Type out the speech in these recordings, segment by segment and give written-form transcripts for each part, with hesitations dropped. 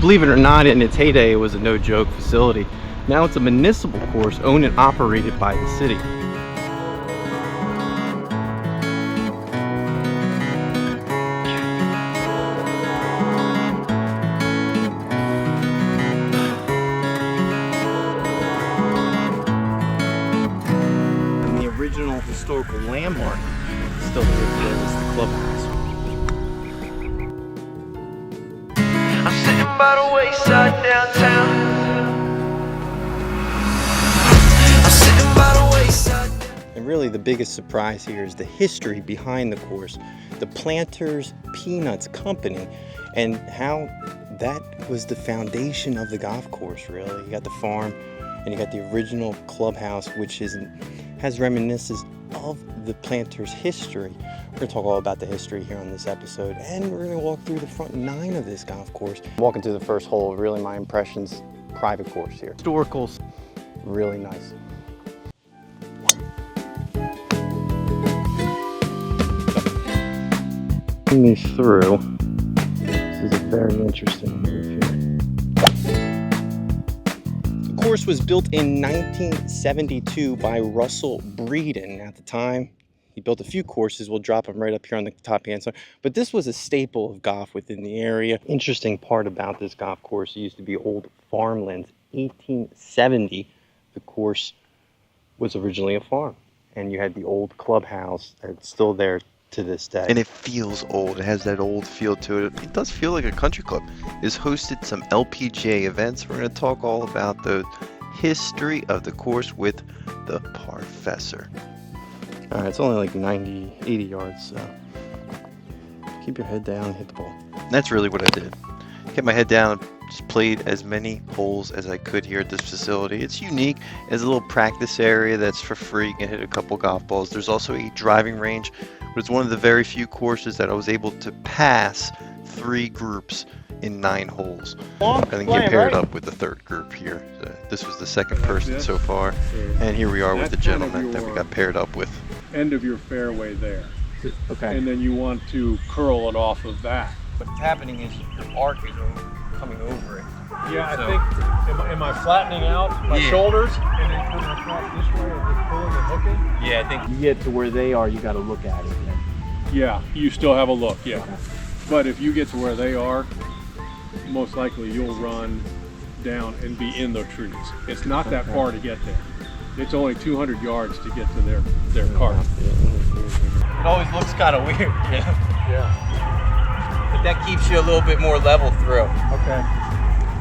Believe it or not, in its heyday, it was a no-joke facility. Now it's a municipal course owned and operated by the city. And the original historical landmark still here today is the clubhouse. I'm sitting by the wayside downtown. I'm sitting by the wayside. And really the biggest surprise here is the history behind the course, the Planters Peanuts Company, and how that was the foundation of the golf course, really. You got the farm, and you got the original clubhouse, which has reminiscences of the Planters' history. We're going to talk all about the history here on this episode, and we're going to walk through the front nine of this golf course. Walking through the first hole, really my impressions, private course here. Historicals, really nice. Me through. This is a very interesting move here. The course was built in 1972 by Russell Breeden. At the time, he built a few courses. We'll drop them right up here on the top hand side. But this was a staple of golf within the area. Interesting part about this golf course, it used to be old farmlands. 1870, the course was originally a farm. And you had the old clubhouse that's still there to this day. And it feels old. It has that old feel to it. It does feel like a country club. It's hosted some LPGA events. We're going to talk all about the history of the course with the Professor. All right, it's only like 80 yards, so keep your head down, hit the ball. And that's really what I did. Kept my head down, just played as many holes as I could here at this facility. It's unique as a little practice area that's for free. You can hit a couple golf balls. There's also a driving range, but it's one of the very few courses that I was able to pass 3 groups in 9 holes. And then get paired up with the third group here. This was the second person so far, and here we are with the gentleman that we got paired up with. End of your fairway there. Okay. And then you want to curl it off of that. What's happening is your arc is coming over it. Yeah, I think, am I flattening out my shoulders and then coming across this way and just pulling and hooking? Yeah, I think you get to where they are, you got to look at it. Then. Yeah, you still have a look, yeah. Okay. But if you get to where they are, most likely you'll run down and be in the trees. It's not that far to get there. It's only 200 yards to get to their cart. It always looks kind of weird, Yeah. but that keeps you a little bit more level through. Okay.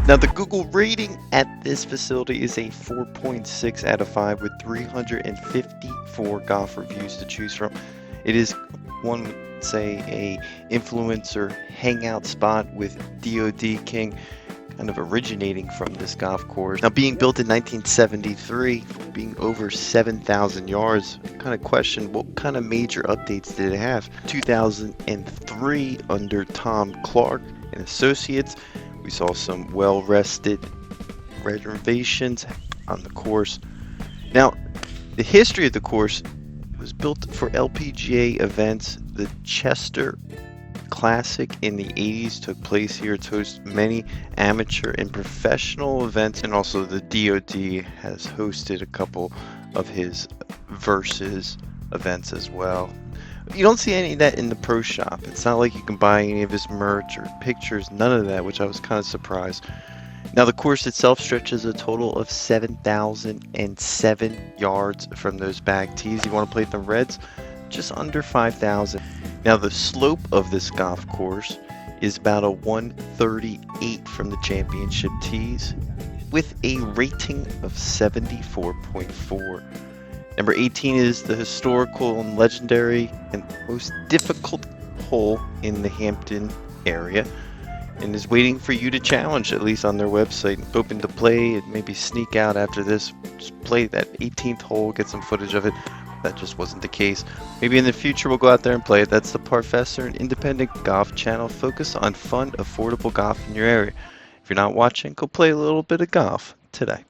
Now the Google rating at this facility is a 4.6 out of 5 with 354 golf reviews to choose from. It is, one would say, a influencer hangout spot with DOD King kind of originating from this golf course. Now being built in 1973, being over 7,000 yards, kind of question what kind of major updates did it have. 2003 under Tom Clark and Associates, we saw some well-rested renovations on the course. Now, the history of the course was built for LPGA events. The Chester Classic in the 80s took place here to host many amateur and professional events, and also the DOD has hosted a couple of his versus events as well. You don't see any of that in the pro shop. It's not like you can buy any of his merch or pictures, none of that, which I was kind of surprised. Now the course itself stretches a total of 7,007 yards from those bag tees. You want to play the reds, just under 5,000. Now the slope of this golf course is about a 138 from the championship tees with a rating of 74.4. Number 18 is the historical and legendary and most difficult hole in the Hampton area, and is waiting for you to challenge, at least on their website. Open to play and maybe sneak out after this. Just play that 18th hole, get some footage of it. That just wasn't the case. Maybe in the future we'll go out there and play it. That's the Professor, an independent golf channel focused on fun, affordable golf in your area. If you're not watching, go play a little bit of golf today.